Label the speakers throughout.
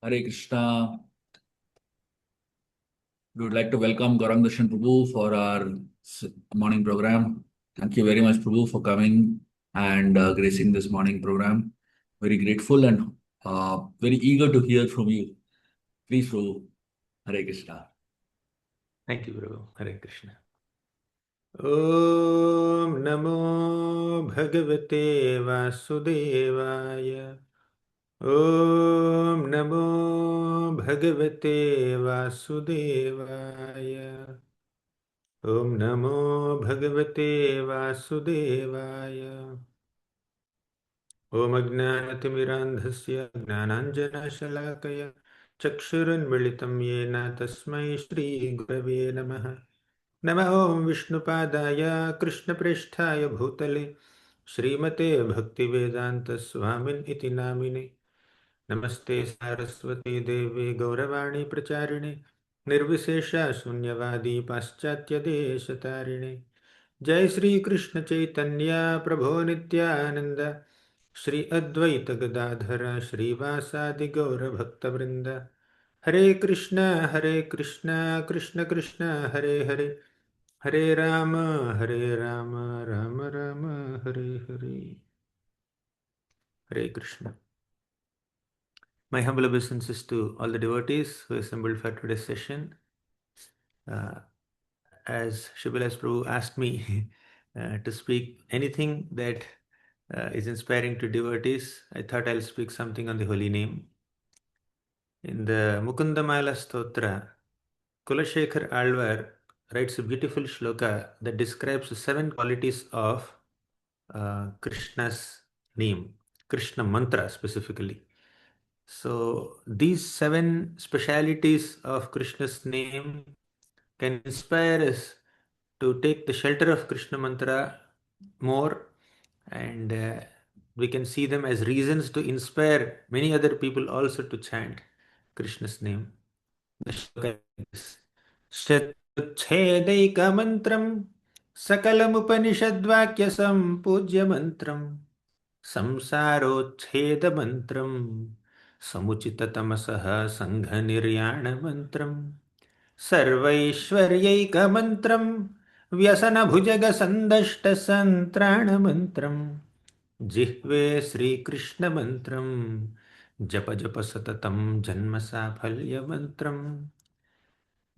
Speaker 1: Hare Krishna. We would like to welcome Gauranga Darshan Prabhu for our morning program. Thank you very much, Prabhu, for coming and gracing this morning program. Very grateful and very eager to hear from you. Please, Prabhu. Hare Krishna.
Speaker 2: Thank you, Prabhu. Hare Krishna. Om Namo Bhagavate Vasudevaya. Om Namo Bhagavate Vasudevaya. Om Namo Bhagavate Vasudevaya. Om Ajnanatimirandhasya Gnananjanashalakaya Chakshurunmilitam Yena Tasmai Shri Gurave Namaha. नमः ओं विष्णुपादाय कृष्णप्रेष्ठाय भूतले श्रीमते भक्तिवेदान्तस्वामिन् इति नामिने नमस्ते सारस्वती देवी गौरवाणी प्रचारिणे निर्विशेषशून्यवादी पाश्चात्यदेशतारिणे जय श्री कृष्ण चैतन्य प्रभो नित्यानंद श्री अद्वैत गदाधर श्रीवासादि गौरभक्तवृंद हरे Krishna Krishna Krishna Hare Hare Hare Rama, Rama Rama, Hare Hare. Hare Krishna. My humble obeisances to all the devotees who assembled for today's session. As Shibilas Prabhu asked me to speak anything that is inspiring to devotees, I thought I'll speak something on the holy name. In the Mukundamala Stotra, Kulashekar Alvar writes a beautiful shloka that describes the 7 qualities of Krishna's name, Krishna mantra specifically. So these 7 specialities of Krishna's name can inspire us to take the shelter of Krishna mantra more, and we can see them as reasons to inspire many other people also to chant Krishna's name. The shloka is Shatruchedaikamantram Sakalamupanishadvakya Sampujya Mantram Samsarochedamantram Samuchitatamasah Sanghaniryanamantram Sarvaishwaryaikamantram Vyasanabhujagasandashtasantranamantram Jihve Sri Krishna Mantram Japa Japa Satatam Janmasafalya Mantram.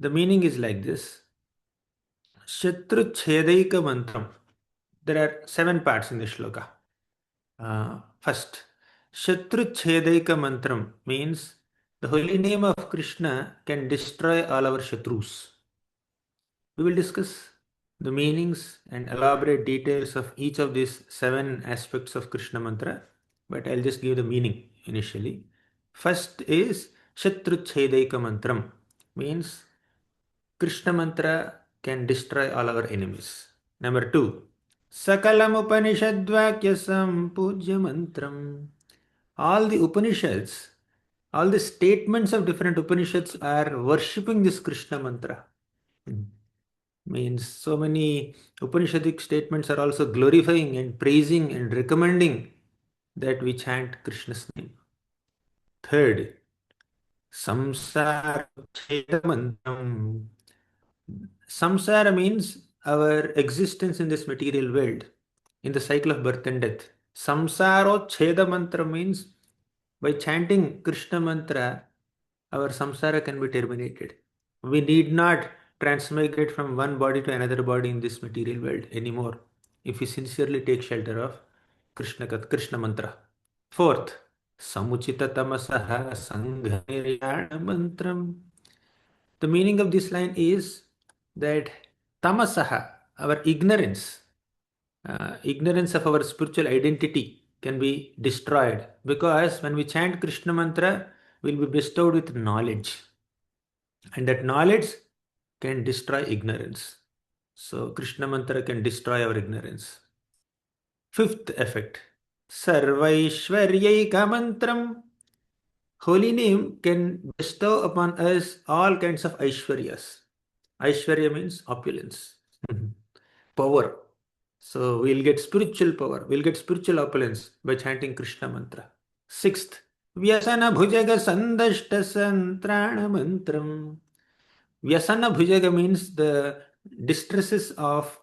Speaker 2: The meaning is like this. Shatru Chhedaika Mantram. There are 7 parts in the shloka. First, Shatru Chhedaika Mantram means the holy name of Krishna can destroy all our Shatrus. We will discuss the meanings and elaborate details of each of these 7 aspects of Krishna Mantra, but I'll just give the meaning initially. First is Shatru Chhedaika Mantram, means Krishna Mantra can destroy all our enemies. Number 2, Sakalam Upanishadvakya Sampujya Mantram. All the Upanishads, all the statements of different Upanishads are worshipping this Krishna Mantra. Means so many Upanishadic statements are also glorifying and praising and recommending that we chant Krishna's name. Third, Samsara Cheda Mantram. Samsara means our existence in this material world, in the cycle of birth and death. Samsaro Cheda Mantra means by chanting Krishna Mantra, our samsara can be terminated. We need not transmigrate from one body to another body in this material world anymore if we sincerely take shelter of Krishna Mantra. Fourth, Samuchita Tamasaha Sanghaniriyana Mantram. The meaning of this line is that tamasaha, our ignorance of our spiritual identity can be destroyed, because when we chant Krishna mantra, we'll be bestowed with knowledge, and that knowledge can destroy ignorance. So Krishna mantra can destroy our ignorance. Fifth effect, Sarvaishwaryaika mantram. Holy name can bestow upon us all kinds of Aishwaryas. Aishwarya means opulence, power. So, we'll get spiritual power, we'll get spiritual opulence by chanting Krishna mantra. Sixth, Samuchita Tamasah Sanghaniriyana Mantram. All the Upanishads, all the statements of different Upanishads are worshipping this Krishna Mantra. The meaning of this line is that Sixth, Vyasana bhujaka sandashta santrana mantram. Vyasana bhujaga means the distresses of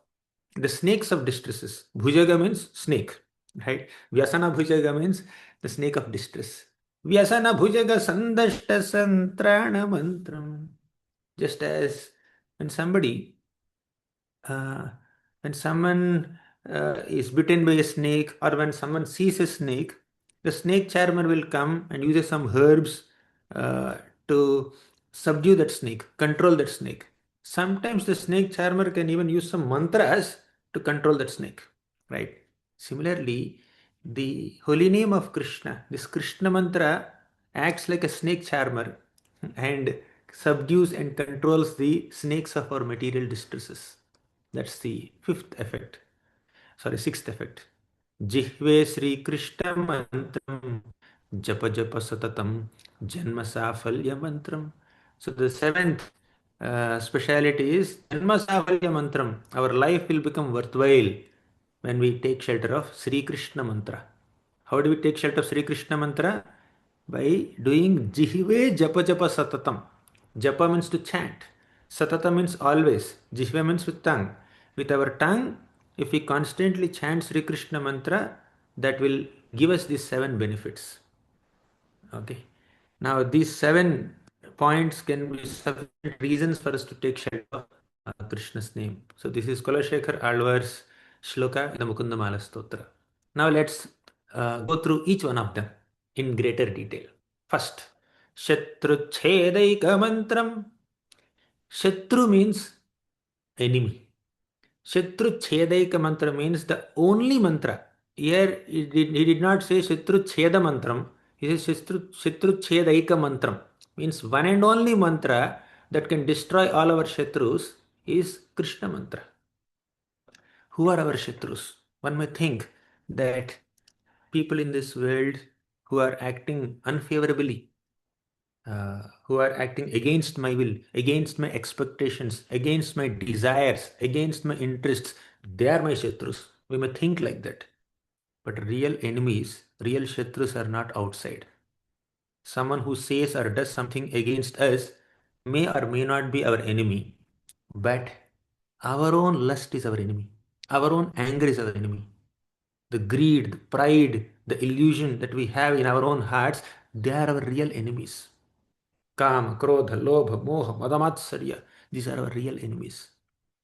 Speaker 2: the snakes of distresses. Bhujaga means snake, right? Vyasana bhujaga means the snake of distress. Vyasana bhujaga sandashta santrana mantram. Just as when somebody uh, when someone is bitten by a snake, or when someone sees a snake, the snake charmer will come and uses some herbs uh, to subdue that snake, control that snake. Sometimes the snake charmer can even use some mantras to control that snake, right? Similarly, the holy name of Krishna, this Krishna mantra, acts like a snake charmer and subdues and controls the snakes of our material distresses. That's the sixth effect. Jihve Sri Krishna mantram japa japa satatam janma safalya mantram. So the seventh speciality is janma safalya mantram. Our life will become worthwhile when we take shelter of Sri Krishna mantra. How do we take shelter of Sri Krishna mantra? By doing Jihve Japa Japa Satatam. Japa means to chant. Satata means always. Jihve means with tongue. With our tongue, if we constantly chant Sri Krishna mantra, that will give us these seven benefits. Okay. Now, these 7 points can be sufficient reasons for us to take shelter of Krishna's name. So, this is Kulashekar Alvar's shloka in the Mukundamala Stotra. Now, let's go through each one of them in greater detail. First, Shatru Chhedaika Mantram. Shatru means enemy. Shatru Chhedaika mantra means the only mantra. Here he did not say Shatru Chheda mantram. He says Shatru Chhedaika mantram. Means one and only mantra that can destroy all our Shatrus is Krishna mantra. Who are our Shatrus? One may think that people in this world who are acting unfavorably, who are acting against my will, against my expectations, against my desires, against my interests, they are my shatrus. We may think like that. But real enemies, real shatrus are not outside. Someone who says or does something against us may or may not be our enemy, but our own lust is our enemy. Our own anger is our enemy. The greed, the pride, the illusion that we have in our own hearts, they are our real enemies. Kama, Krodha, Lobha, Moha, Madamatsarya. These are our real enemies.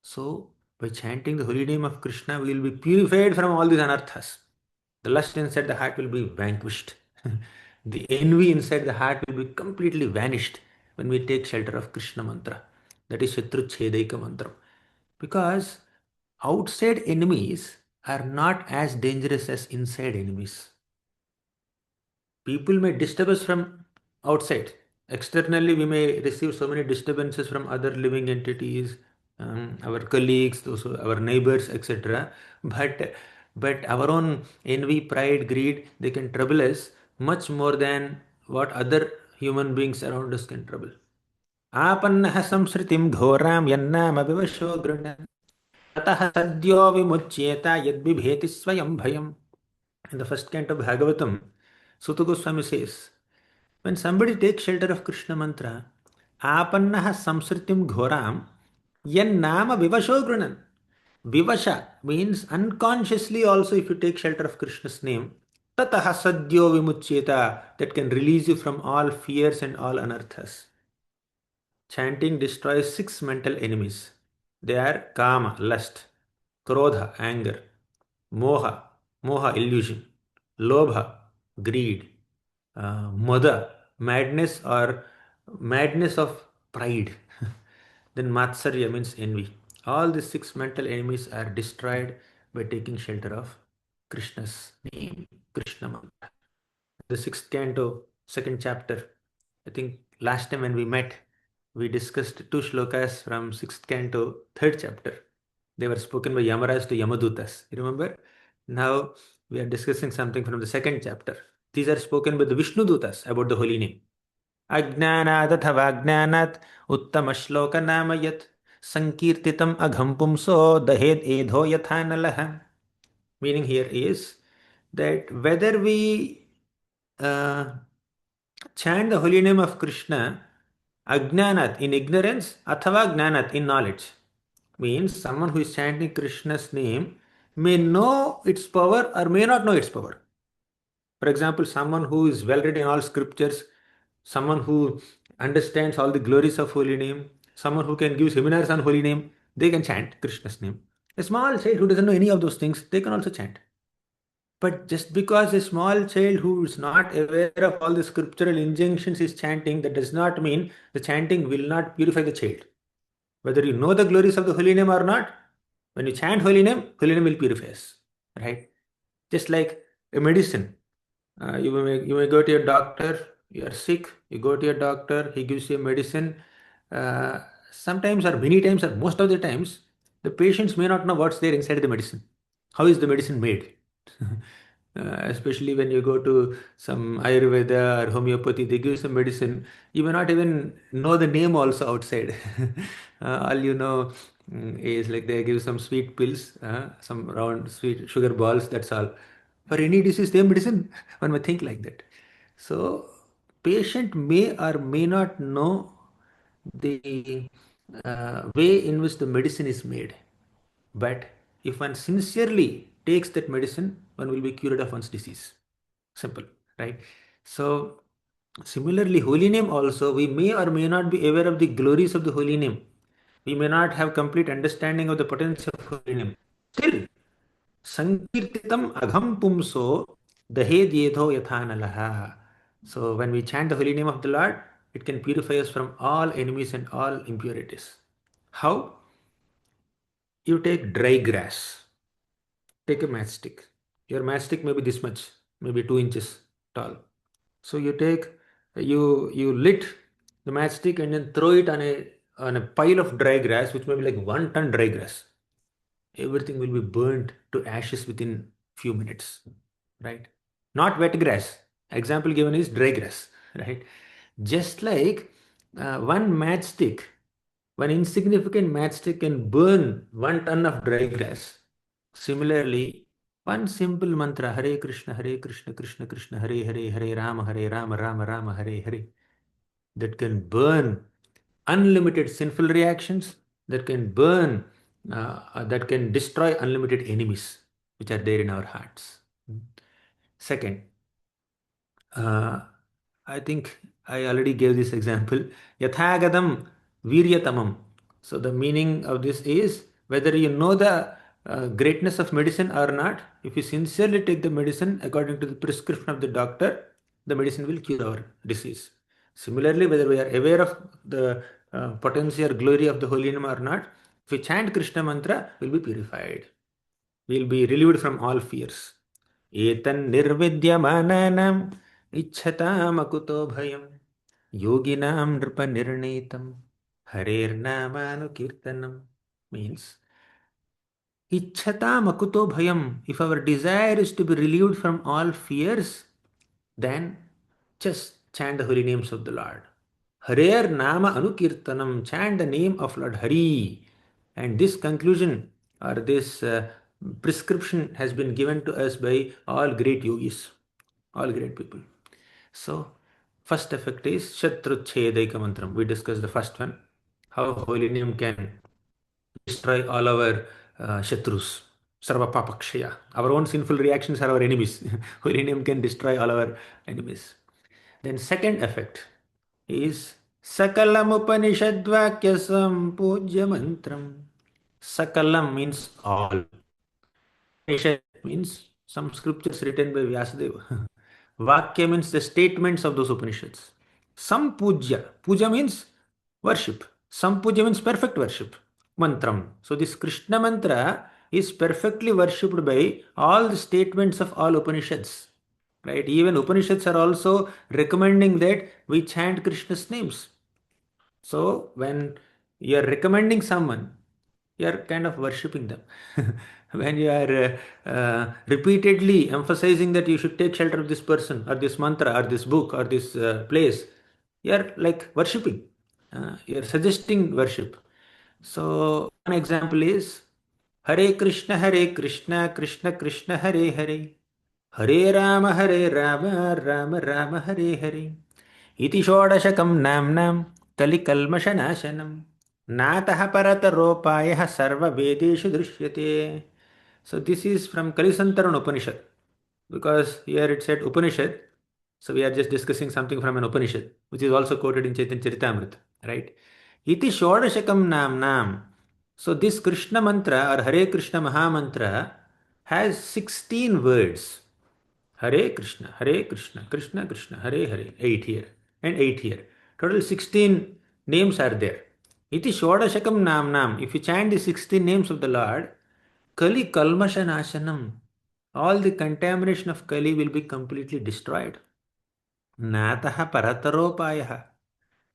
Speaker 2: So, by chanting the holy name of Krishna, we will be purified from all these anarthas. The lust inside the heart will be vanquished. The envy inside the heart will be completely vanished when we take shelter of Krishna mantra. That is Shatru Chhedaika mantra. Because outside enemies are not as dangerous as inside enemies. People may disturb us from outside. Externally, we may receive so many disturbances from other living entities, our colleagues, our neighbors, etc. But our own envy, pride, greed, they can trouble us much more than what other human beings around us can trouble. आपन्नः संसृतिं घोरां यन्नामविवशो गृह्णन् ततः सद्यो विमुच्येत यद्बिभेति स्वयं भयम्. In the first canto of Bhagavatam, Suta Goswami says, when somebody takes shelter of Krishna mantra, apannaha samsritim ghoram yan nama vivasho grunan. Vivasha means unconsciously also if you take shelter of Krishna's name, tataha sadyo vimuchyeta, that can release you from all fears and all anarthas. Chanting destroys 6 mental enemies. They are kama, lust, krodha, anger, moha, moha, illusion, lobha, greed, mada, madness or madness of pride. Then matsarya means envy. All these 6 mental enemies are destroyed by taking shelter of Krishna's name, Krishna mantra. The sixth canto, second chapter. I think last time when we met, we discussed 2 shlokas from sixth canto, third chapter. They were spoken by Yamaraj to Yamadutas. You remember? Now we are discussing something from the second chapter. These are spoken by the Vishnu Dutas about the holy name. अज्ञानादथवाज्ञानात् उत्तमश्लोकनाम यत् संकीर्तितम् अघं पुंसो दहेद एधो यथा नलः. Meaning here is that whether we uh, chant the holy name of Krishna ajnanat in ignorance athava gnanat in knowledge. Means someone who is chanting Krishna's name may know its power or may not know its power. For example, someone who is well read in all scriptures, someone who understands all the glories of holy name, someone who can give seminars on holy name, they can chant Krishna's name. A small child who doesn't know any of those things, they can also chant. But just because a small child who is not aware of all the scriptural injunctions is chanting, that does not mean the chanting will not purify the child. Whether you know the glories of the holy name or not, when you chant holy name will purify us. Right? Just like a medicine. You may go to your doctor, you are sick, you go to your doctor, he gives you a medicine. Uh, Sometimes or many times or most of the times, the patients may not know what's there inside the medicine. How is the medicine made? Especially when you go to some Ayurveda or homeopathy, they give some medicine. You may not even know the name also outside. All you know is like they give some sweet pills, some round sweet sugar balls, that's all. For any disease, same medicine, one may think like that. So, patient may or may not know the way in which the medicine is made. But if one sincerely takes that medicine, one will be cured of one's disease. Simple, right? So, similarly, holy name also, we may or may not be aware of the glories of the holy name. We may not have complete understanding of the potency of holy name. Still, Sankirtitam agham pumso dahed yedho yathanalaha. So when we chant the holy name of the Lord, it can purify us from all enemies and all impurities. How? You take dry grass, take a matchstick. Your matchstick may be this much, maybe 2 inches tall. So you lit the matchstick and then throw it on a pile of dry grass, which may be like 1 ton dry grass. Everything will be burnt to ashes within few minutes, right? Not wet grass. Example given is dry grass, right? Just like one matchstick, one insignificant matchstick can burn 1 ton of dry grass. Similarly, one simple mantra, Hare Krishna, Hare Krishna, Krishna Krishna, Hare Hare, Hare Rama, Hare Rama, Rama Rama, Hare Hare, that can burn unlimited sinful reactions, that can burn, that can destroy unlimited enemies which are there in our hearts. Second, uh, I think I already gave this example. Yathagadam viryatamam. So the meaning of this is whether you know the greatness of medicine or not, if you sincerely take the medicine according to the prescription of the doctor, the medicine will cure our disease. Similarly, whether we are aware of the potency or glory of the holy name or not, if we chant Krishna mantra, we'll be purified. We'll be relieved from all fears. एतन्निर्विद्यमानानाम् इच्छतामकुतो भयम् योगिनां नृपनिर्णीतं हरेर्नामानुकीर्तनम् means इच्छतामकुतो bhayam. If our desire is to be relieved from all fears, then just chant the holy names of the Lord. Harer Nama Anukirtanam, chant the name of Lord Hari. And this conclusion or this prescription has been given to us by all great yogis, all great people. So, first effect is Shatruchhedaika Mantram. We discussed the first one, how holy name can destroy all our Shatrus. Sarva Papakshaya. Our own sinful reactions are our enemies. Holy name can destroy all our enemies. Then second effect is Sakalam Upanishadvakya Sampujya Mantram. Sakalam means all. Upanishad means some scriptures written by Vyasadeva. Vakya means the statements of those Upanishads. Sampujya. Puja means worship. Sampuja means perfect worship. Mantram. So this Krishna mantra is perfectly worshipped by all the statements of all Upanishads. Right? Even Upanishads are also recommending that we chant Krishna's names. So when you are recommending someone, you are kind of worshipping them. When you are repeatedly emphasizing that you should take shelter of this person or this mantra or this book or this place, you are like worshipping. You are suggesting worship. So one example is Hare Krishna, Krishna Krishna, Hare Hare, Hare Rama, Rama Rama, Hare Hare. इति षोडशकं नाम्नां कलिकल्मषनाशनं नातः परतरोपायः सर्ववेदेषु दृश्यते. So this is from Kalisantaran Upanishad, because here it said Upanishad. So we are just discussing something from an Upanishad, which is also quoted in Chaitanya Charitamrita, right? Iti Shodashakam Namnam. So this Krishna mantra or Hare Krishna Mahamantra has 16 words. Hare Krishna, Krishna Krishna, Hare Hare. 8 here and 8 here. Total 16 names are there. Iti Shodashakam Namnam. If you chant the 16 names of the Lord, Kali Kalmasha Nashanam, all the contamination of Kali will be completely destroyed. Nataha Parataropayaha.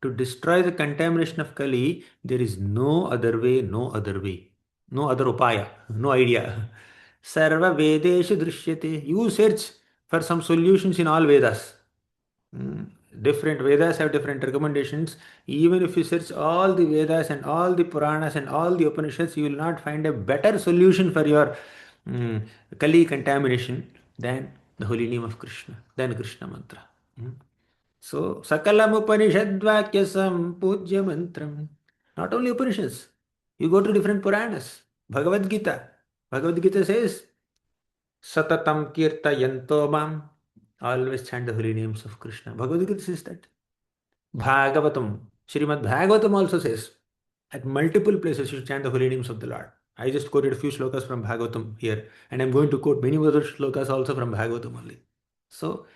Speaker 2: To destroy the contamination of Kali, there is no other way, no other way, no other upaya, no idea. Sarva Vedeshu Drishyate. You search for some solutions in all Vedas. Mm, Different Vedas have different recommendations. Even if you search all the Vedas and all the Puranas and all the Upanishads, you will not find a better solution for your mm, Kali contamination than the holy name of Krishna, than Krishna mantra. Mm. So, Sakalam Upanishadvakya Sampujya Mantram. Not only Upanishads, you go to different Puranas. Bhagavad Gita. Bhagavad Gita says, Satatam Kirtayanto Mam. Always chant the holy names of Krishna. Bhagavad Gita says that. Bhagavatam. Srimad Bhagavatam also says, at multiple places you should chant the holy names of the Lord. I just quoted a few slokas from Bhagavatam here, and I'm going to quote many other slokas also from Bhagavatam only. So,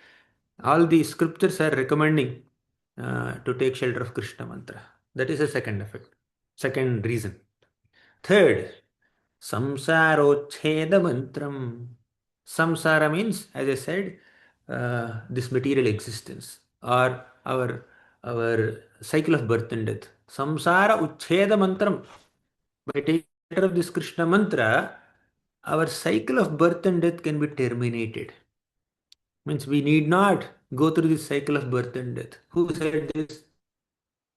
Speaker 2: all the scriptures are recommending to take shelter of Krishna mantra. That is a second effect, second reason. Third, samsarochheda mantram. Samsara means, as I said, this material existence or our cycle of birth and death. Samsara uchheda mantram. By taking shelter of this Krishna mantra, our cycle of birth and death can be terminated. Means we need not go through this cycle of birth and death. Who said this?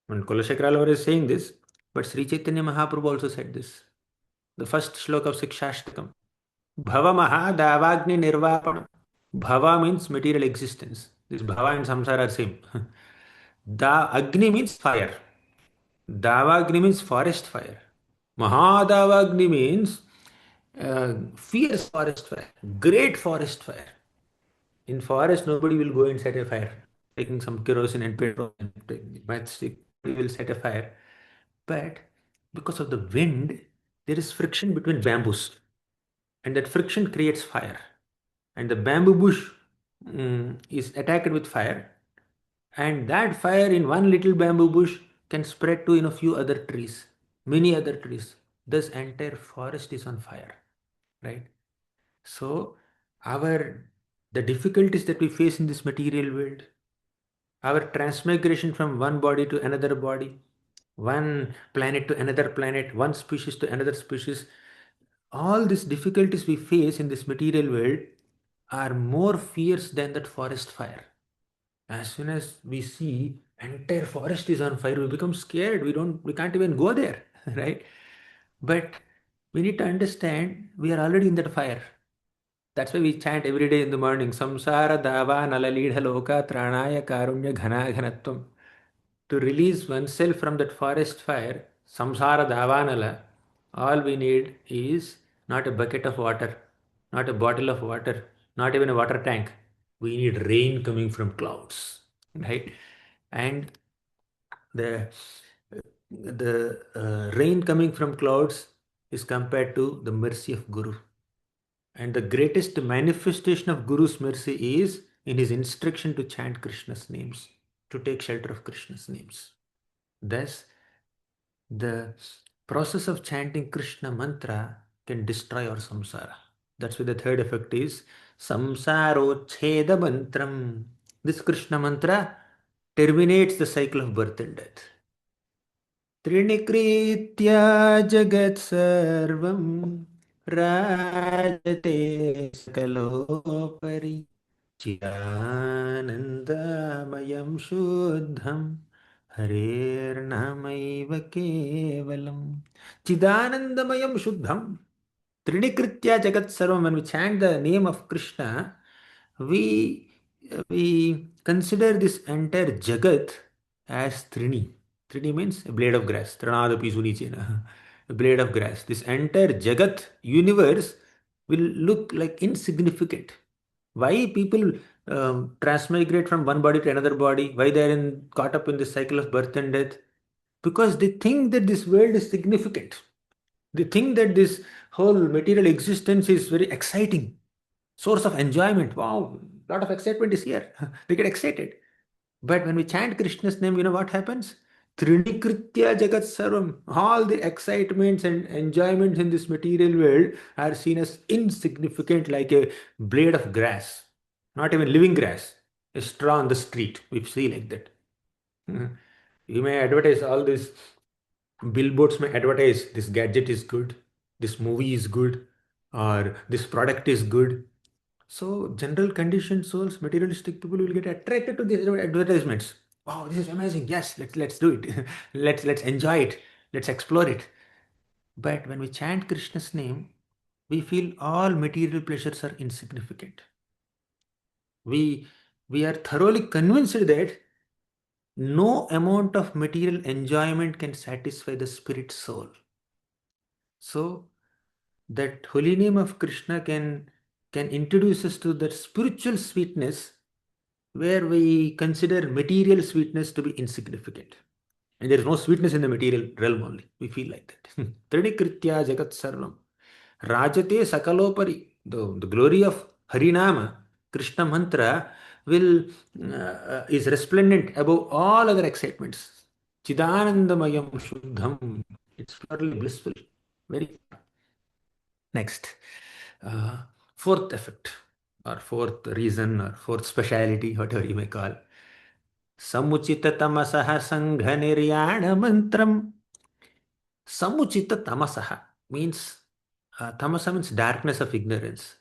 Speaker 2: And Kulashekral is saying this, but Sri Chaitanya Mahaprabhu also said this. The first shloka of Sikshashtakam. Bhava Maha Davagni Nirvapana. Bhava means material existence. This Bhava and Samsara are same. Da Agni means fire. Davagni means forest fire. Mahadavagni means fierce forest fire, great forest fire. In forest, nobody will go and set a fire, taking some kerosene and petrol and matchstick. Nobody will set a fire. But because of the wind, there is friction between bamboos, and that friction creates fire. And the bamboo bush is attacked with fire, and that fire in one little bamboo bush can spread to a few other trees, many other trees. Thus, entire forest is on fire, right? So, our the difficulties that we face in this material world, our transmigration from one body to another body, one planet to another planet, one species to another species, all these difficulties we face in this material world are more fierce than that forest fire. As soon as we see entire forest is on fire, we become scared. We can't even go there, right? But we need to understand we are already in that fire. That's why we chant every day in the morning. Samsara dava nalalidha loka tranaya karunya ghana ghanatvam. To release oneself from that forest fire, samsara davanala, all we need is not a bucket of water, not a bottle of water, not even a water tank. We need rain coming from clouds, right? And the rain coming from clouds is compared to the mercy of Guru. And the greatest manifestation of Guru's mercy is in his instruction to chant Krishna's names, to take shelter of Krishna's names. Thus, the process of chanting Krishna mantra can destroy our samsara. That's why the third effect is samsarochheda mantram. This Krishna mantra terminates the cycle of birth and death. त्रिणिकृत्य जगत्सर्वं राजते सकलोपरि चिदानन्दमयं शुद्धं हरेर्नामैव केवलम् चिदानन्दमयं शुद्धं Trinikritya Jagat Sarvam, when we chant the name of Krishna, we we consider this entire Jagat as Trini. Trini means a blade of grass. Tranadapi Sunichena. A blade of grass. This entire Jagat universe will look like insignificant. Why people transmigrate from one body to another body? Why they are caught up in this cycle of birth and death? Because they think that this world is significant. They think that this whole material existence is very exciting, source of enjoyment. Wow, lot of excitement is here. They get excited. But when we chant Krishna's name, you know what happens? Trinikritya Jagat Sarvam. All the excitements and enjoyments in this material world are seen as insignificant, like a blade of grass, not even living grass, a straw on the street. We see like that. You may advertise all this, billboards may advertise this gadget is good, this movie is good, or this product is good. So general conditioned souls, materialistic people will get attracted to these advertisements. Wow, this is amazing. Yes, let's do it. Let's enjoy it. Let's explore it. But when we chant Krishna's name, we feel all material pleasures are insignificant. We we are thoroughly convinced that no amount of material enjoyment can satisfy the spirit soul. So that holy name of Krishna can introduce us to that spiritual sweetness where we consider material sweetness to be insignificant. And there is no sweetness in the material realm only. We feel like that. Tridikritya Jagat Sarvam. Rajate Sakalopari. The glory of Harinama, Krishna Mantra, is resplendent above all other excitements. Chidanandamayam Shuddham. It's purely blissful. Very next. Uh, Fourth effect, or fourth reason, or fourth speciality, whatever you may call. Samuchita tamasaha sangha niryana mantram. Samuchita tamasaha means, tamasa means darkness of ignorance.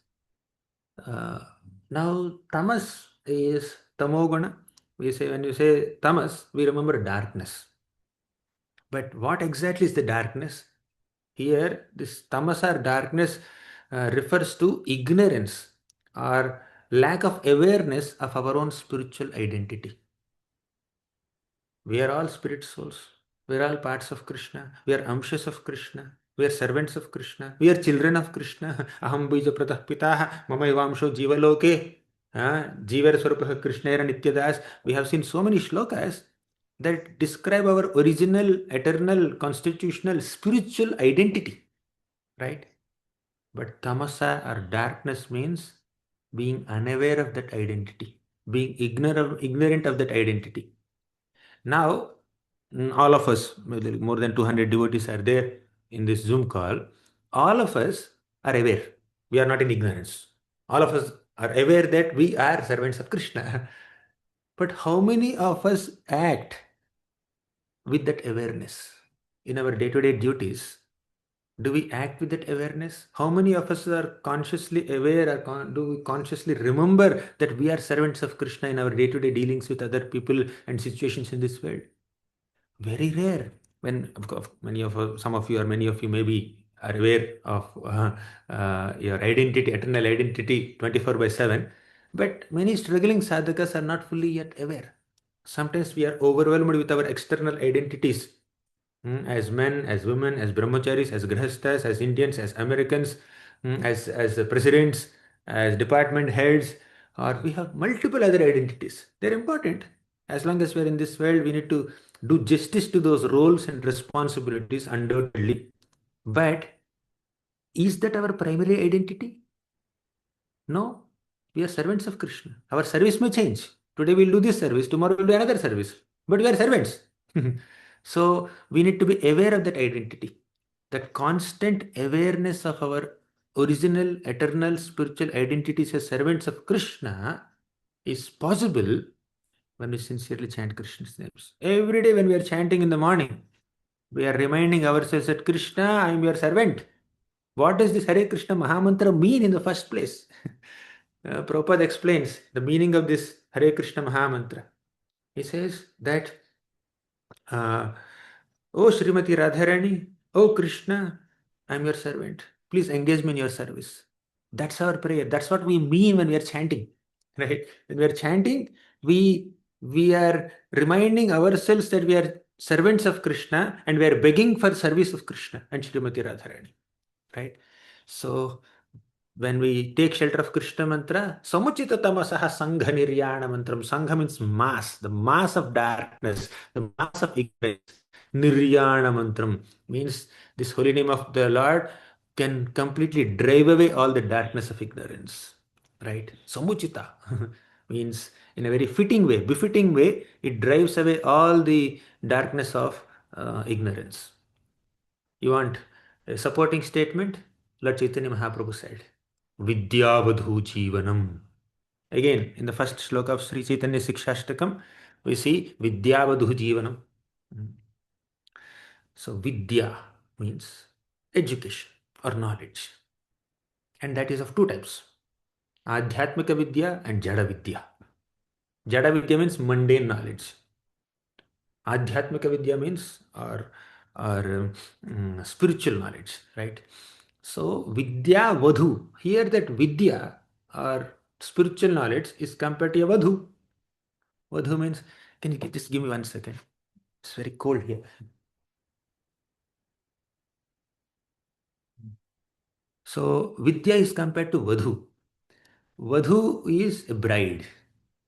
Speaker 2: Uh, Now, tamas is tamoguna. We say, when you say tamas, we remember darkness. But what exactly is the darkness? Here, this tamas or darkness refers to ignorance or lack of awareness of our own spiritual identity. We are all spirit souls. We are all parts of Krishna. We are amshas of Krishna. We are servants of Krishna. We are children of Krishna. Aham bija pratah pitah mama ivamsho jivaloke. Jivar swarupah Krishnera nityadas. We have seen so many shlokas that describe our original, eternal, constitutional, spiritual identity. Right? But tamasa or darkness means being unaware of that identity, being ignorant of that identity. Now, all of us, more than 200 devotees are there in this Zoom call. All of us are aware. We are not in ignorance. All of us are aware that we are servants of Krishna. But how many of us act with that awareness in our day to day duties? Do we act with that awareness? How many of us are consciously aware, or do we consciously remember that we are servants of Krishna in our day to day dealings with other people and situations in this world? Very rare. When, of course, some of you or many of you maybe are aware of your identity, eternal identity 24 by 7, but many struggling sadhakas are not fully yet aware. Sometimes we are overwhelmed with our external identities, as men, as women, as brahmacharis, as grihasthas, as Indians, as Americans, as presidents, as department heads, or we have multiple other identities. They're important. As long as we're in this world, we need to do justice to those roles and responsibilities, undoubtedly. But is that our primary identity? No. We are servants of Krishna. Our service may change. Today we'll do this service, tomorrow we'll do another service. But we are servants. So we need to be aware of that identity. That constant awareness of our original, eternal, spiritual identities as servants of Krishna is possible when we sincerely chant Krishna's names. Every day when we are chanting in the morning, we are reminding ourselves that Krishna, I am your servant. What does this Hare Krishna Mahamantra mean in the first place? Prabhupada explains the meaning of this Hare Krishna Mahamantra. He says that, Oh Srimati Radharani, Oh Krishna, I am your servant. Please engage me in your service. That's our prayer. That's what we mean when we are chanting. right? When we are chanting, we are reminding ourselves that we are servants of Krishna and we are begging for service of Krishna and Srimati Radharani, right? So when we take shelter of Krishna mantra, Samuchita tamasaha sangha niryana mantram. Sangha means mass, the mass of darkness, the mass of ignorance. Niryana mantram means this holy name of the Lord can completely drive away all the darkness of ignorance. Right? Samuchita means in a very fitting way, befitting way, it drives away all the darkness of ignorance. You want a supporting statement? Lord Chaitanya Mahaprabhu said, Vidyavadhu Jivanam. Again, in the first sloka of Sri Chaitanya Sikshashtakam, we see Vidyavadhu Jivanam. So, Vidya means education or knowledge. And that is of two types, Adhyatmika Vidya and Jada Vidya. Jada Vidya means mundane knowledge. Adhyatmika Vidya means or spiritual knowledge, right? So Vidya Vadhu. Here that Vidya or spiritual knowledge is compared to a Vadhu. Vadhu means, can you just give me 1 second? It's very cold here. So Vidya is compared to Vadhu. Vadhu is a bride,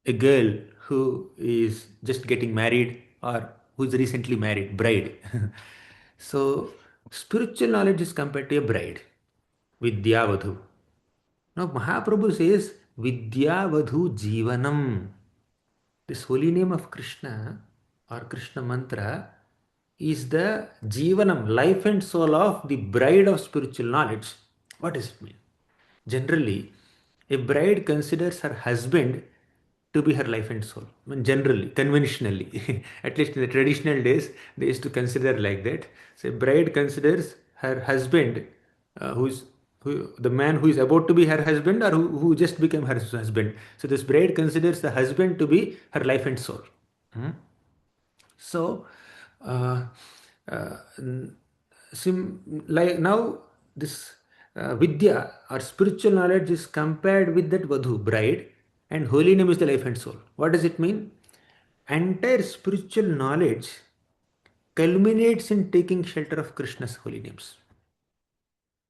Speaker 2: a girl who is just getting married or who is recently married, bride. So spiritual knowledge is compared to a bride, Vidya Vadhu. Now Mahaprabhu says Vidya Vadhu Jivanam. This holy name of Krishna or Krishna mantra is the Jivanam, life and soul of the bride of spiritual knowledge. What does it mean? Generally, a bride considers her husband to be her life and soul. I mean, generally, conventionally, at least in the traditional days, they used to consider like that. So, a bride considers her husband, the man who is about to be her husband or who just became her husband. So, this bride considers the husband to be her life and soul. Hmm? So, uh, uh, like now this Vidya or spiritual knowledge is compared with that Vadhu, bride, and holy name is the life and soul. What does it mean? Entire spiritual knowledge culminates in taking shelter of Krishna's holy names.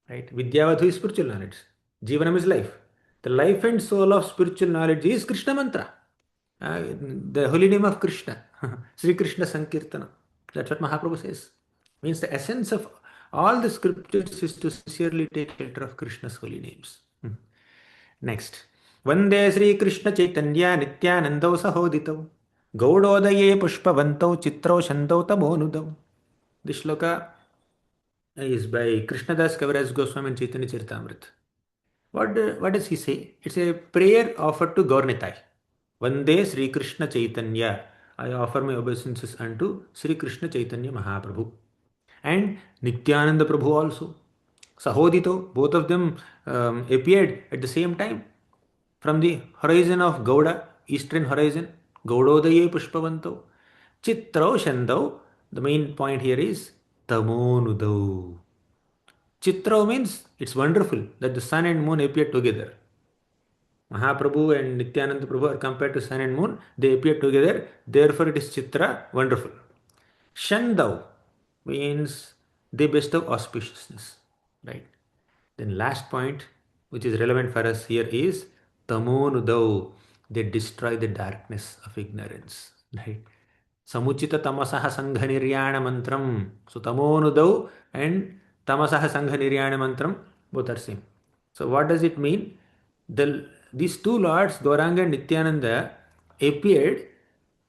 Speaker 2: Right? Vidyavadhu is spiritual knowledge. Jivanam is life. The life and soul of spiritual knowledge is Krishna mantra. The holy name of Krishna, Sri Krishna Sankirtana. That's what Mahaprabhu says. Means the essence of all the scriptures is to sincerely take shelter of Krishna's holy names. Next. Vande Sri Krishna Chaitanya Nityanandau Sahoditau Gaudodaye Pushpavantau Chitrau Shandau Tamonudau. This shloka is by Krishnadas Kaviraj Goswami and Chaitanya Charitamrita. What does he say? It's a prayer offered to Gaurnitai. Vande Sri Krishna Chaitanya. I offer my obeisances unto Sri Krishna Chaitanya Mahaprabhu. And Nityananda Prabhu also. Sahodito, both of them appeared at the same time from the horizon of Gauda, eastern horizon. Gaudodaye Pushpavanto. Chitrao Shandau. The main point here is Tamonudau. Chitra means it's wonderful that the sun and moon appear together. Mahaprabhu and Nityananda Prabhu are compared to sun and moon. They appear together. Therefore, it is Chitra, wonderful. Shandau means they bestow auspiciousness. Right? Then last point, which is relevant for us here is Tamonudau. They destroy the darkness of ignorance. Right? Samuchita tamasaha sangha niryana mantram. So tamonudau and tamasaha sangha niryana mantram both are same. So what does it mean? These two lords, Gauranga and Nityananda, appeared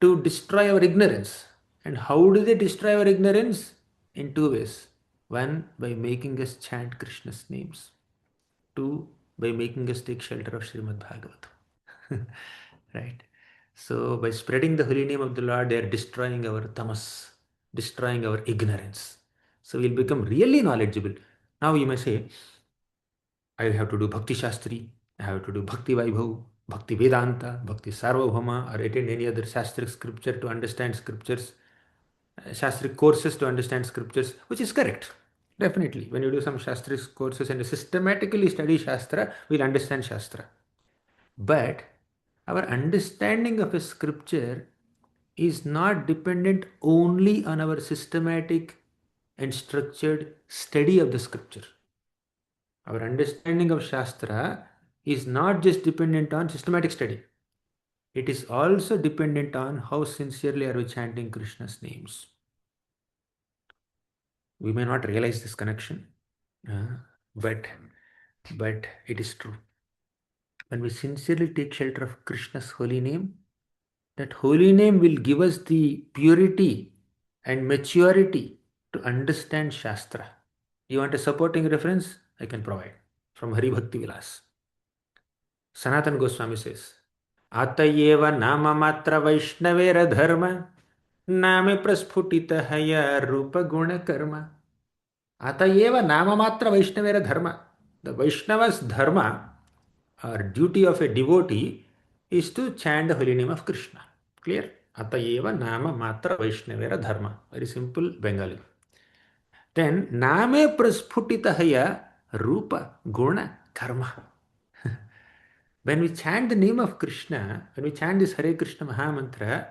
Speaker 2: to destroy our ignorance. And how do they destroy our ignorance? In two ways. One, by making us chant Krishna's names. Two, by making us take shelter of Srimad Bhagavatam. Right? So, by spreading the holy name of the Lord, they are destroying our tamas, destroying our ignorance. So, we'll become really knowledgeable. Now, you may say, I have to do Bhakti Shastri, I have to do Bhakti Vaibhav, Bhakti Vedanta, Bhakti Sarvabhauma, or attend any other Shastric scripture to understand scriptures, Shastric courses to understand scriptures, which is correct. Definitely, when you do some Shastric courses and systematically study Shastra, we'll understand Shastra. But Our understanding of a scripture is not dependent only on our systematic and structured study of the scripture. Our understanding of Shastra is not just dependent on systematic study. It is also dependent on how sincerely are we chanting Krishna's names. We may not realize this connection, uh, but it is true. When we sincerely take shelter of Krishna's holy name, that holy name will give us the purity and maturity to understand Shastra. You want a supporting reference? I can provide from Hari Bhakti Vilas. Sanatan Goswami says, Atayeva namamatra Vaishnavera dharma name prasphutita haya rupa guna karma. Atayeva namamatra Vaishnavera dharma. The Vaishnava's dharma or duty of a devotee is to chant the holy name of Krishna. Clear? Atayeva nama matra Vaishnavera dharma. Very simple Bengali. Then name prasphutita haya rupa guna karma. When we chant the name of Krishna, when we chant this Hare Krishna Mahamantra,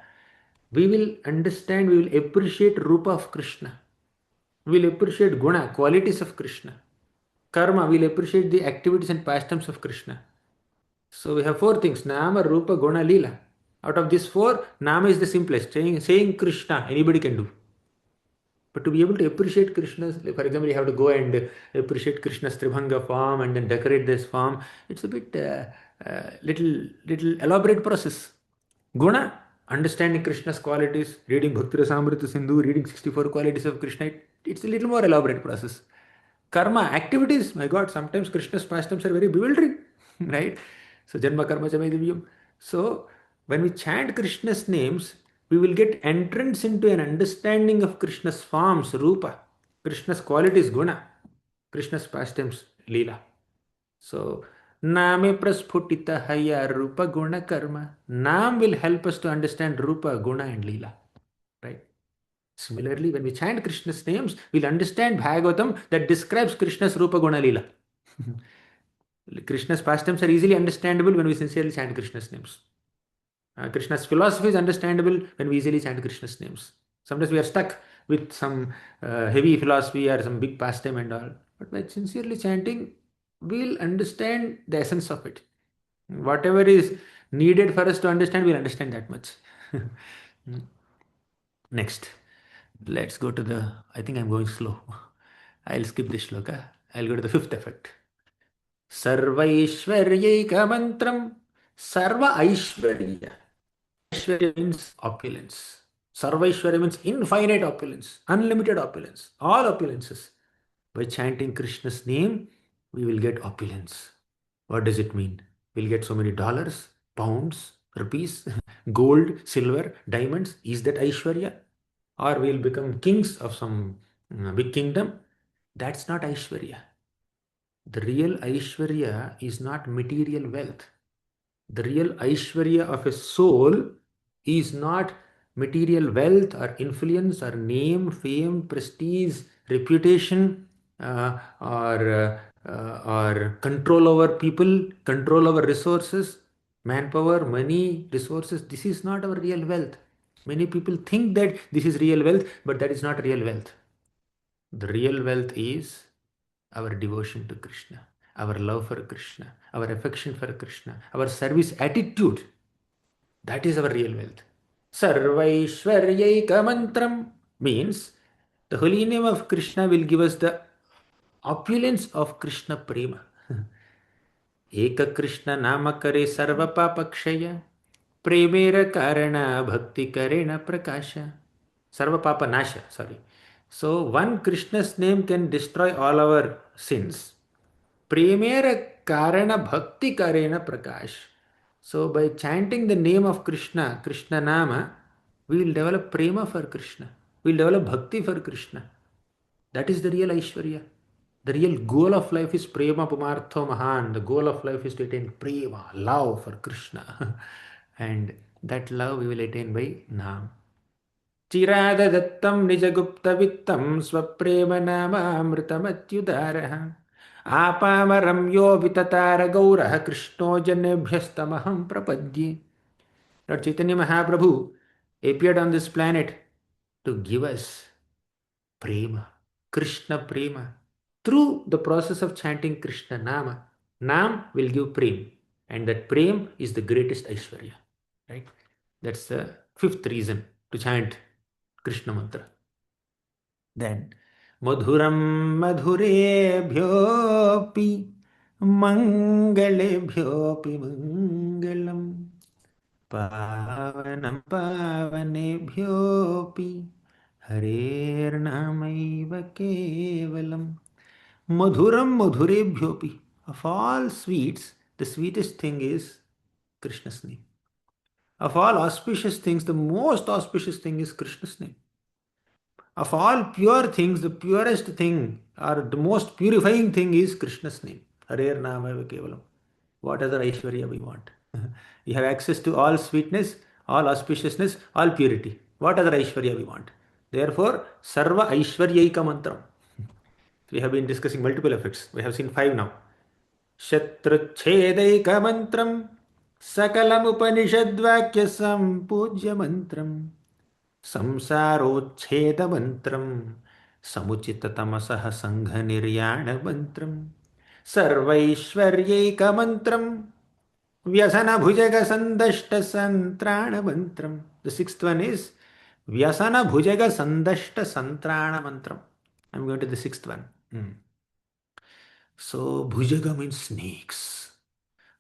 Speaker 2: we will understand, we will appreciate Rupa of Krishna. We will appreciate Guna, qualities of Krishna. Karma, we will appreciate the activities and pastimes of Krishna. So we have four things, Nama, Rupa, Guna, Leela. Out of these four, Nama is the simplest. Saying Krishna, anybody can do. But to be able to appreciate Krishna's, like for example, you have to go and appreciate Krishna's Tribhanga form and then decorate this form. It's a bit little elaborate process. Guna, understanding Krishna's qualities, reading Bhakti Rasamrita Sindhu, reading 64 qualities of Krishna, it's a little more elaborate process. Karma, activities, my God, sometimes Krishna's pastimes are very bewildering, right? So, Janma Karma Chamay Divyam. So, when we chant Krishna's names, we will get entrance into an understanding of Krishna's forms, Rupa, Krishna's qualities, Guna, Krishna's pastimes, Leela. So, Name prasphutita haya Rupa Guna Karma. Nam will help us to understand Rupa, Guna, and Leela. Right? Similarly, when we chant Krishna's names, we'll understand Bhagavatam that describes Krishna's Rupa, Guna, Leela. Krishna's pastimes are easily understandable when we sincerely chant Krishna's names. Krishna's philosophy is understandable when we easily chant Krishna's names. Sometimes we are stuck with some heavy philosophy or some big pastime and all. But by sincerely chanting, we'll understand the essence of it. Whatever is needed for us to understand, we'll understand that much. Next, let's go to the. I think I'm going slow. I'll skip this shloka. I'll go to the fifth effect. Sarvaishwaryaika mantram. Sarva Aishwarya. Aishwarya means opulence. Sarvaishwarya means infinite opulence, unlimited opulence, all opulences. By chanting Krishna's name, we will get opulence. What does it mean? We'll get so many dollars, pounds, rupees, gold, silver, diamonds. Is that Aishwarya? Or we'll become kings of some big kingdom? That's not Aishwarya. The real Aishwarya is not material wealth. The real Aishwarya of a soul is not material wealth or influence or name, fame, prestige, reputation, or control over people, control over resources, manpower, money, resources. This is not our real wealth. Many people think that this is real wealth, but that is not real wealth. The real wealth is our devotion to Krishna, our love for Krishna, our affection for Krishna, our service attitude. That is our real wealth. Sarvaishwaryaika mantram means the holy name of Krishna will give us the opulence of Krishna prema. Eka Krishna namakare sarva papakshaya premera karana bhakti karena prakasha. Sarva papa nasha, sorry. So one Krishna's name can destroy all our sins. Premera karana bhakti karena prakash. So by chanting the name of Krishna, Krishna Nama, we will develop prema for Krishna. We will develop bhakti for Krishna. That is the real Aishwarya. The real goal of life is prema pumartho mahan. The goal of life is to attain prema, love for Krishna. And that love we will attain by Nam. चिरादत्तं निजगुप्तवित्तं स्वप्रेमनामामृतमत्युदारः आपामरं यो विततार गौरः कृष्णो जनेभ्यस्तमहं प्रपद्ये. Lord Chaitanya Mahaprabhu appeared on this planet to give us prema, Krishna prema. Through the process of chanting Krishna Nama, Nam will give prem, and that prem is the greatest Aishwarya. Right? That's the fifth reason to chant Krishna mantra. Then Madhuram Madhurebhyopi Mangalebhyopi Mangalam Pavanam Pavanebhyopi Harernamaiva Kevalam. Madhuram Madhurebhyopi. Of all sweets, the sweetest thing is Krishna's name. Of all auspicious things, the most auspicious thing is Krishna's name. Of all pure things, the purest thing or the most purifying thing is Krishna's name. Hare Namaiva Kevalam. What other Aishwarya we want? We have access to all sweetness, all auspiciousness, all purity. What other Aishwarya we want? Therefore, Sarva Aishwaryaika Mantram. We have been discussing multiple effects. We have seen five now. Shatruchedeka Mantram, Sakalam Upanishadvakya Sampujya Mantram. संसारोच्छेदमन्त्रं समुचिततमसः सङ्घनिर्याणमन्त्रं सर्वैश्वर्यैकमन्त्रं व्यसनभुजगसन्दष्टसन्त्राणमन्त्रं. The sixth one is व्यसनभुजगसन्दष्टसन्त्राणमन्त्रम्. I'm going to the sixth one. So bhujaga means snakes.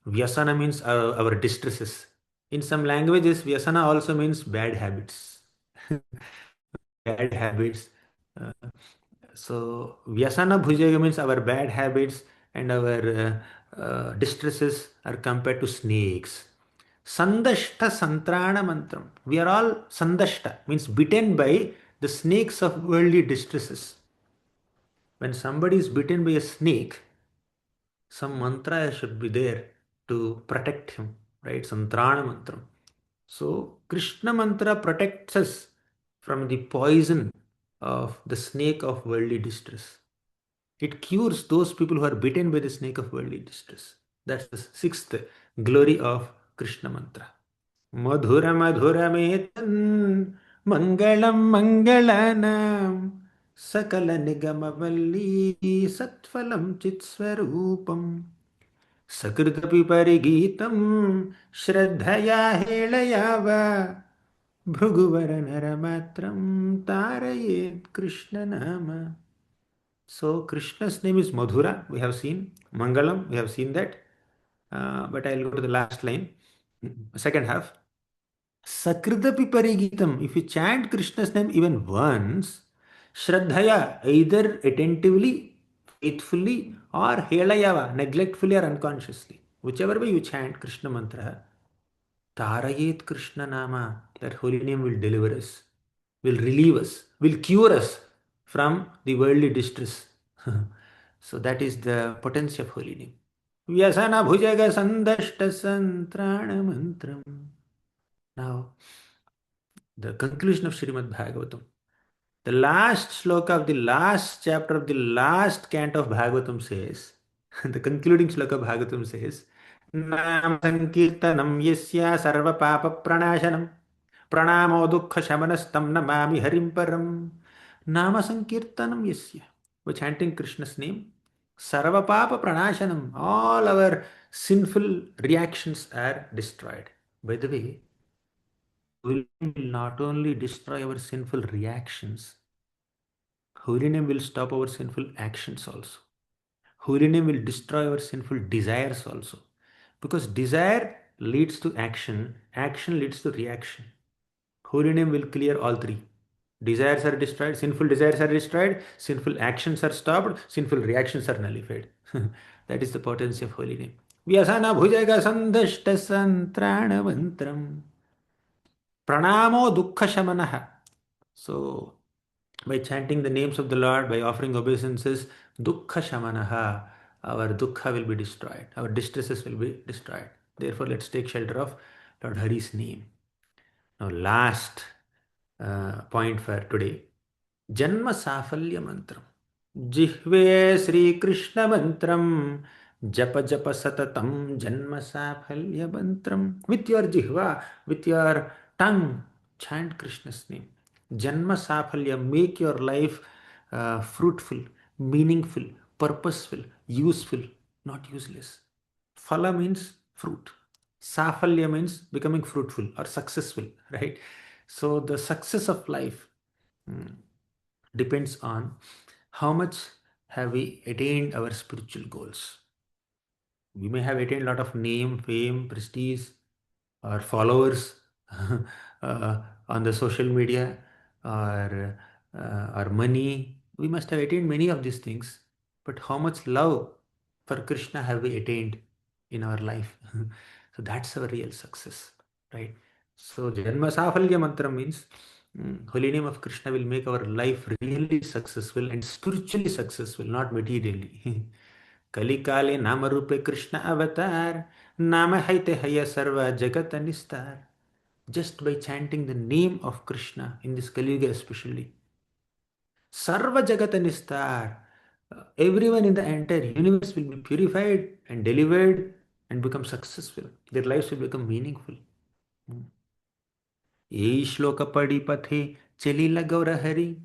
Speaker 2: Vyasana means our distresses. In some languages, vyasana also means bad habits. Bad habits. Uh, so Vyasana Bhujaga means our bad habits and our distresses are compared to snakes. Sandashta Santrana Mantram. We are all Sandashta, means bitten by the snakes of worldly distresses. When somebody is bitten by a snake, some mantra should be there to protect him, right? Santrana Mantram. So Krishna mantra protects us from the poison of the snake of worldly distress. It cures those people who are bitten by the snake of worldly distress. That's the sixth glory of Krishna mantra. Madhura madhura metan mangalam mangalanam sakala nigamavalli satfalam chitsvarupam सकृदपि परिगीतं श्रद्धया हेळयाव भृगुवरनरमात्रं तारयेत् कृष्ण नाम. So Krishna's name is Madhura, we have seen. Mangalam, we have seen that. But I'll go to the last line, second half. Sakridapi parigitam. If you chant Krishna's name even once, Shraddhaya, either attentively, faithfully, or Helayava, neglectfully or unconsciously. Whichever way you chant Krishna mantra, Tarayet Krishna Nama, that holy name will deliver us, will relieve us, will cure us from the worldly distress. So that is the potency of holy name. Vyasana bhujaga sandashta santrana mantram. Now, the conclusion of Srimad Bhagavatam. The last sloka of the last chapter of the last canto of Bhagavatam says, the concluding sloka of Bhagavatam says, Nam sankirtanam yasya sarva papa pranashanam pranamo dukkha shamanastam namami harim param. Nama sankirtanam yasya. By chanting Krishna's name, sarva papa pranashanam, all our sinful reactions are destroyed. By the way, will not only destroy our sinful reactions, holy name will stop our sinful actions also. Holy name will destroy our sinful desires also. Because desire leads to action, action leads to reaction. Holy name will clear all three. Desires are destroyed, sinful desires are destroyed, sinful actions are stopped, sinful reactions are nullified. That is the potency of holy name. Vyasana bhujaga sandashta santrana mantram. Pranamo dukkha shamanaha. So, by chanting the names of the Lord, by offering obeisances, dukkha shamanaha, our dukkha will be destroyed, our distresses will be destroyed. Therefore, let's take shelter of Lord Hari's name. Now, last point for today, Janma Safalya Mantram. Jihve Sri Krishna Mantram Japa japa satatam janma safalya mantram. With your jihva, with your tongue, chant Krishna's name. Janma safalya, make your life fruitful, meaningful, purposeful, useful, not useless. Phala means fruit. Safalya means becoming fruitful or successful, right? So the success of life depends on how much have we attained our spiritual goals. We may have attained a lot of name, fame, prestige, or followers on the social media, or money. We must have attained many of these things. But how much love for Krishna have we attained in our life? So that's our real success, right? So Janma Safalya Mantra means holy name of Krishna will make our life really successful and spiritually successful, not materially. कलिकाले नाम रूपे कृष्ण अवतार नाम हैते हय सर्व जगत निस्तार. Just by chanting the name of Krishna in this Kali Yuga especially, Sarva Jagat Nistar, everyone in the entire universe will be purified and delivered and become successful. Their lives will become meaningful. यही श्लोक पढ़ी पथे चली लगौर हरि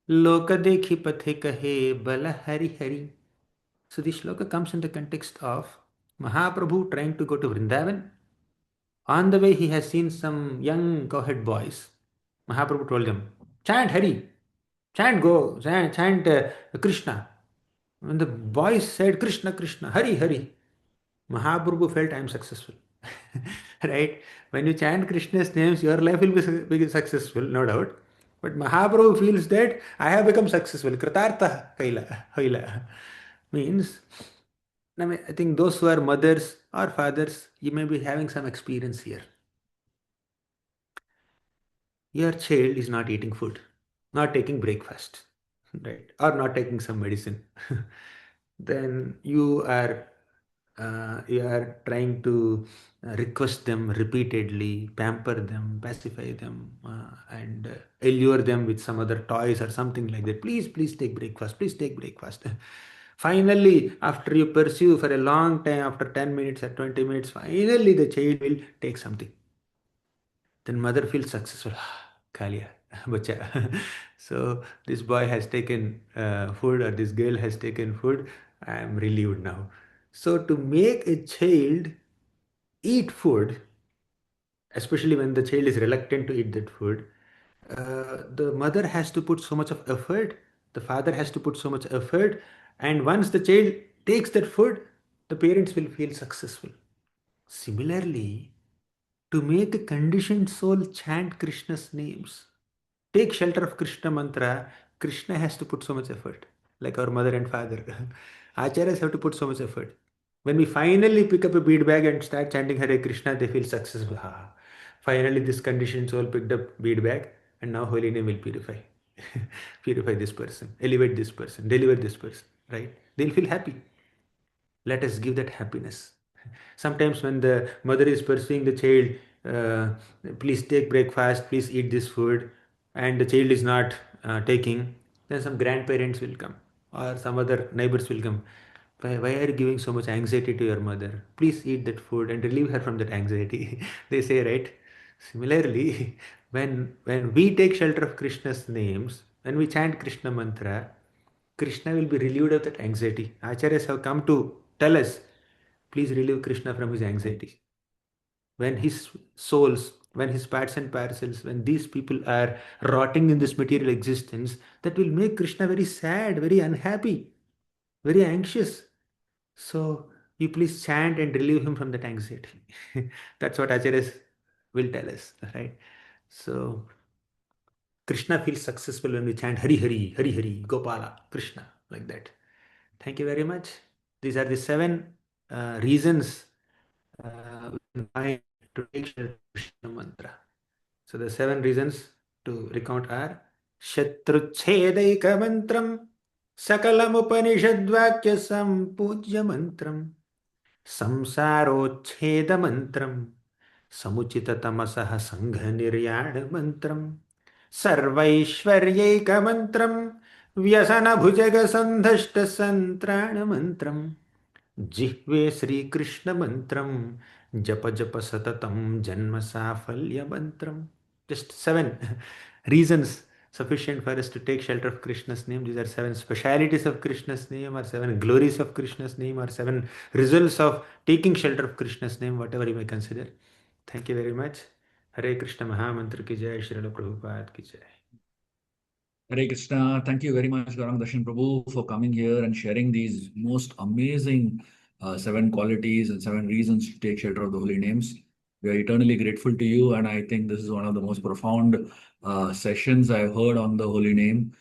Speaker 2: लोक देखी पथे कहे बल Hari Hari. So this shloka comes in the context of Mahaprabhu trying to go to Vrindavan. On the way, he has seen some young cowherd boys. Mahaprabhu told them, chant Hari, chant go, chant Krishna. When the boys said Krishna, Krishna, Hari, Hari, Mahaprabhu felt I am successful. Right? When you chant Krishna's names, your life will be successful, no doubt. But Mahaprabhu feels that I have become successful. Kritartha kaila, haila. Means, I think those who are mothers or fathers, you may be having some experience here. Your child is not eating food, not taking breakfast, right, or not taking some medicine. Then you are trying to request them repeatedly, pamper them, pacify them, and allure them with some other toys or something like that. Please, please take breakfast. Please take breakfast. Finally, after you pursue for a long time, after 10 minutes or 20 minutes, finally the child will take something. Then mother feels successful. Kaliya, bacha. So this boy has taken food, or this girl has taken food. I am relieved now. So to make a child eat food, especially when the child is reluctant to eat that food, the mother has to put so much of effort. The father has to put so much effort. And once the child takes that food, the parents will feel successful. Similarly, to make a conditioned soul chant Krishna's names, take shelter of Krishna mantra, Krishna has to put so much effort, like our mother and father. Acharyas have to put so much effort. When we finally pick up a bead bag and start chanting Hare Krishna, they feel successful. Finally, this conditioned soul picked up bead bag, and now holy name will purify. Purify this person, elevate this person, deliver this person, right? They'll feel happy. Let us give that happiness. Sometimes when the mother is pursuing the child, uh, please take breakfast, please eat this food, and the child is not taking, then some grandparents will come or some other neighbors will come. Why are you giving so much anxiety to your mother? Please eat that food and relieve her from that anxiety. They say, right? Similarly, when we take shelter of Krishna's names, when we chant Krishna mantra, Krishna will be relieved of that anxiety. Acharyas have come to tell us, please relieve Krishna from his anxiety. When his souls, when his parts and parcels, when these people are rotting in this material existence, that will make Krishna very sad, very unhappy, very anxious. So you please chant and relieve him from that anxiety. That's what Acharyas will tell us, right? So Krishna feels successful when we chant Hari Hari, Hari Hari, Gopala, Krishna, like that. Thank you very much. These are the seven reasons we can find to take shelter of Krishna mantra. So the seven reasons to recount are Shatruchhedaika mantram Sakalam Upanishadvakya Sampujya mantram Samsarochheda mantram Samuchita Tamasaha Sangha Niryad mantram Sarvaishwaryeka mantram Vyasana Bhujagha Sandhashta Santrana mantram जिह्वे श्रीकृष्णमन्त्रं जप जप सततं जन्म साफल्यमन्त्रम्. Just 7 reasons sufficient for us to take shelter of Krishna's name. These are 7 specialities of Krishna's name, or 7 glories of Krishna's name, or 7 results of taking shelter of Krishna's name, whatever you may consider. Thank you very much. Hare Krishna Mahamantra ki jai, Srila Prabhupada ki jai.
Speaker 1: Hare Krishna. Thank you very much, Gauranga Darshan Prabhu, for coming here and sharing these most amazing seven qualities and seven reasons to take shelter of the holy names. We are eternally grateful to you, and I think this is one of the most profound sessions I've heard on the holy name.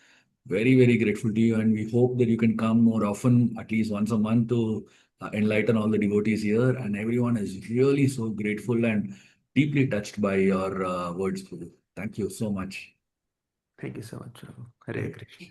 Speaker 1: Very, very grateful to you, and we hope that you can come more often, at least once a month, to enlighten all the devotees here. And everyone is really so grateful and deeply touched by your words, Prabhu. Thank you so much.
Speaker 2: Thank you so much, Prabhu. Hare Krishna.